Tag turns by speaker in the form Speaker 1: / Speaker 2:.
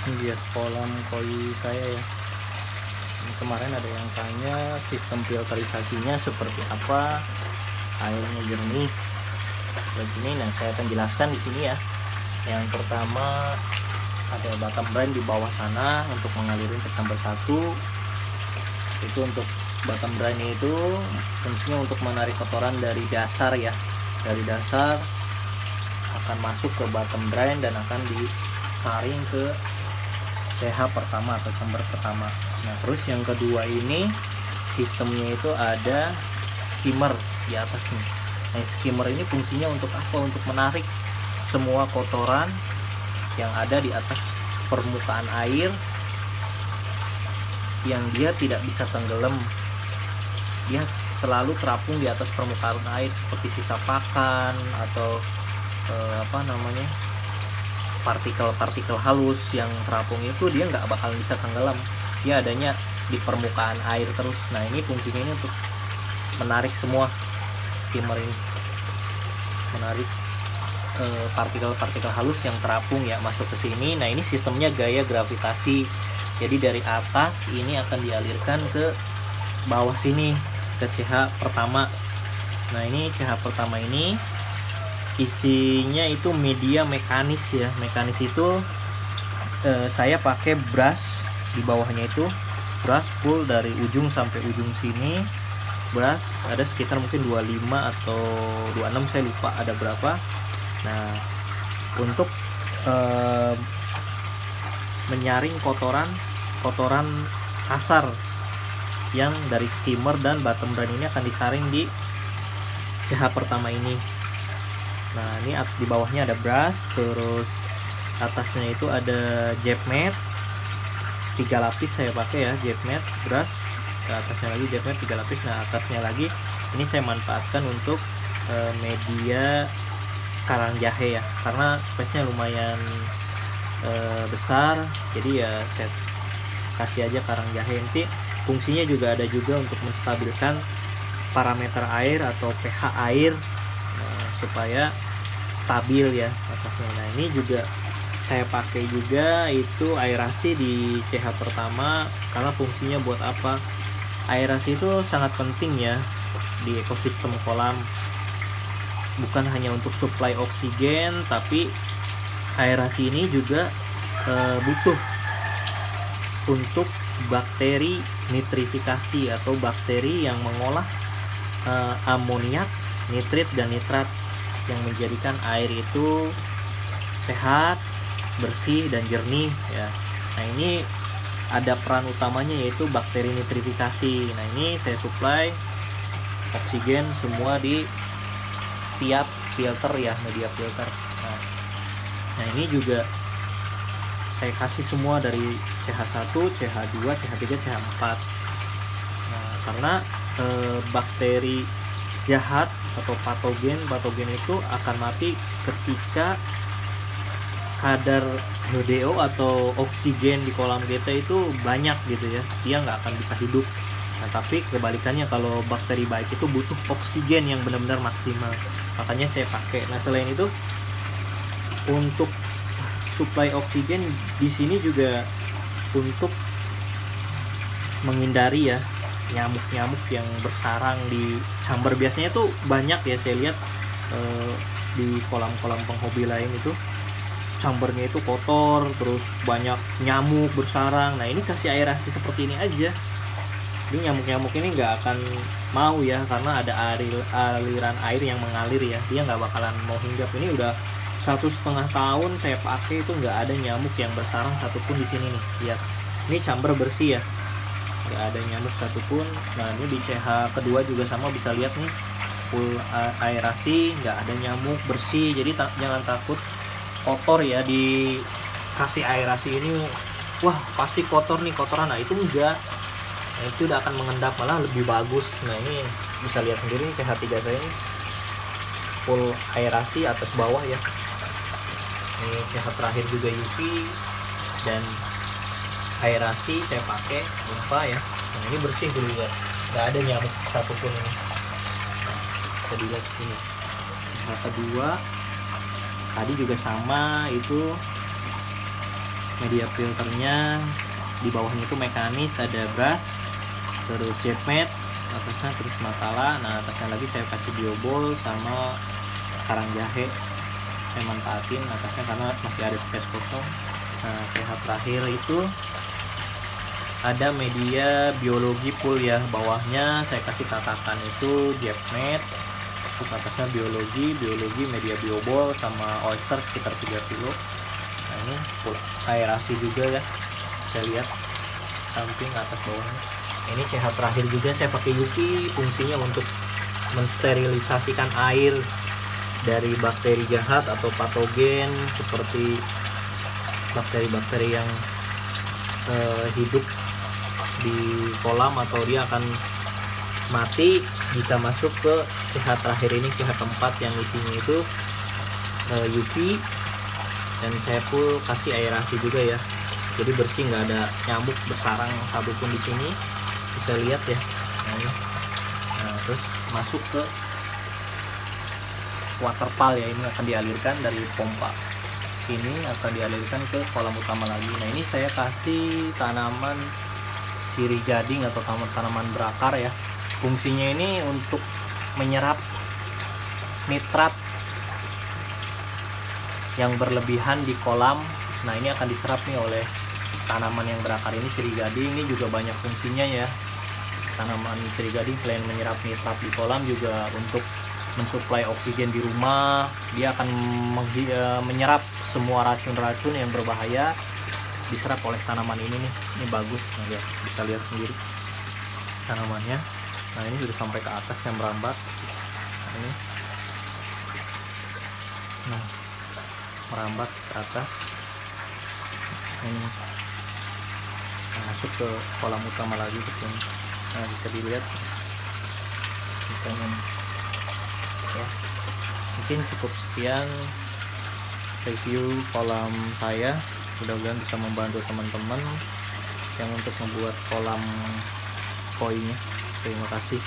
Speaker 1: bias kolam koi saya ya. Ini kemarin ada yang tanya sistem filterisasinya seperti apa, airnya jernih begini. Nah, saya akan jelaskan di sini ya. Yang pertama ada bottom drain di bawah sana untuk mengaliri ke chamber 1. Itu untuk bottom drain itu fungsinya untuk menarik kotoran dari dasar ya. Dari dasar akan masuk ke bottom drain dan akan disaring ke CH pertama atau chamber pertama. Nah, terus yang kedua ini sistemnya itu ada skimmer di atas nih. Nah, skimmer ini fungsinya untuk apa? Untuk menarik semua kotoran yang ada di atas permukaan air yang dia tidak bisa tenggelam. Dia selalu terapung di atas permukaan air seperti sisa pakan atau partikel-partikel halus yang terapung itu dia nggak bakal bisa tenggelam. Dia adanya di permukaan air terus. Nah, ini fungsinya ini untuk menarik semua skimmer ini, menarik partikel-partikel halus yang terapung ya masuk ke sini. Nah, ini sistemnya gaya gravitasi. Jadi dari atas ini akan dialirkan ke bawah sini ke CH pertama. Nah, ini CH pertama ini isinya itu media mekanis ya. Mekanis itu saya pakai brush di bawahnya, itu brush full dari ujung sampai ujung sini. Brush ada sekitar mungkin 25 atau 26, saya lupa ada berapa. Nah, untuk menyaring kotoran kasar yang dari skimmer dan bottom drain ini akan disaring di CH pertama ini. Nah, ini di bawahnya ada brush, terus atasnya itu ada jet mat 3 lapis saya pakai ya, jet mat, brush, atasnya lagi jet mat 3 lapis. Nah, atasnya lagi ini saya manfaatkan untuk media karang jahe ya, karena space-nya lumayan besar, jadi ya saya kasih aja karang jahe. Nanti fungsinya juga ada juga untuk menstabilkan parameter air atau pH air supaya stabil ya atasnya. Nah, ini juga saya pakai juga itu aerasi di CH pertama, karena fungsinya buat apa? Aerasi itu sangat penting ya di ekosistem kolam. Bukan hanya untuk suplai oksigen, tapi aerasi ini juga butuh untuk bakteri nitrifikasi atau bakteri yang mengolah amoniak, nitrit dan nitrat yang menjadikan air itu sehat, bersih dan jernih ya. Nah, ini ada peran utamanya yaitu bakteri nitrifikasi. Nah, ini saya supply oksigen semua di setiap filter ya, media filter. Nah, ini juga saya kasih semua dari CH1, CH2, CH3, CH4. Nah, karena bakteri jahat atau patogen itu akan mati ketika kadar HDO atau oksigen di kolam kita itu banyak gitu ya, dia nggak akan bisa hidup. Nah, tapi kebalikannya kalau bakteri baik itu butuh oksigen yang benar-benar maksimal, makanya saya pakai. Nah, selain itu untuk suplai oksigen di sini juga untuk menghindari ya nyamuk-nyamuk yang bersarang di chamber. Biasanya tuh banyak ya saya lihat di kolam-kolam penghobi lain itu chambernya itu kotor, terus banyak nyamuk bersarang. Nah, ini kasih aerasi seperti ini aja, jadi nyamuk-nyamuk ini nggak akan mau ya, karena ada aliran air yang mengalir ya, dia nggak bakalan mau hinggap. Ini udah 1,5 tahun saya pakai, itu nggak ada nyamuk yang bersarang satupun di sini nih. Lihat, ini chamber bersih ya, nggak ada nyamuk satupun. Nah, ini di CH kedua juga sama, bisa lihat nih full aerasi, nggak ada nyamuk, bersih. Jadi jangan takut kotor ya dikasih aerasi ini, wah pasti kotor nih, kotoran. Nah, itu enggak. Nah, itu udah akan mengendap, malah lebih bagus. Nah, ini bisa lihat sendiri nih, CH3 saya ini full aerasi atas bawah ya. Ini CH terakhir juga UV dan aerasi saya pakai lupa ya. Nah, ini bersih tuh, lihat nggak ada nyamuk satupun ini. Nah, bisa dilihat sini. CH kedua tadi juga sama, itu media filternya. Di bawahnya itu mekanis, ada brush, terus jet mat atasnya, terus matala. Nah atasnya lagi saya kasih biobol sama karang jahe, saya manfaatin atasnya karena masih ada space kosong. Nah pH terakhir itu ada media biologi full ya, bawahnya saya kasih tatakan itu jet mat, terus atasnya biologi media biobol sama oyster sekitar 3 kilo. Nah ini full aerasi juga ya, saya lihat samping atas bawahnya. Ini CH terakhir juga saya pakai UV, fungsinya untuk mensterilisasikan air dari bakteri jahat atau patogen seperti bakteri-bakteri yang hidup di kolam, atau dia akan mati jika masuk ke CH terakhir ini, CH keempat yang isinya itu UV. Dan saya full kasih aerasi juga ya, jadi bersih, nggak ada nyamuk bersarang satupun di sini, bisa lihat ya. Nah, terus masuk ke water pal ya, ini akan dialirkan dari pompa sini, akan dialirkan ke kolam utama lagi. Nah ini saya kasih tanaman sirih gading atau tanaman berakar ya, fungsinya ini untuk menyerap nitrat yang berlebihan di kolam. Nah ini akan diserap nih oleh tanaman yang berakar ini, sirih gading. Ini juga banyak fungsinya ya, tanaman sirih gading selain menyerap nitrat di kolam, juga untuk mensuplai oksigen di rumah. Dia akan menyerap semua racun-racun yang berbahaya, diserap oleh tanaman ini nih. Ini bagus, nah, ya, bisa lihat sendiri tanamannya. Nah ini sudah sampai ke atas yang merambat. Nah, ini merambat ke atas ini. Nah, masuk ke kolam utama lagi ke sini. Nah bisa dilihat ya. Mungkin cukup sekian review kolam saya, mudah-mudahan bisa membantu teman-teman yang untuk membuat kolam koinya. Terima kasih.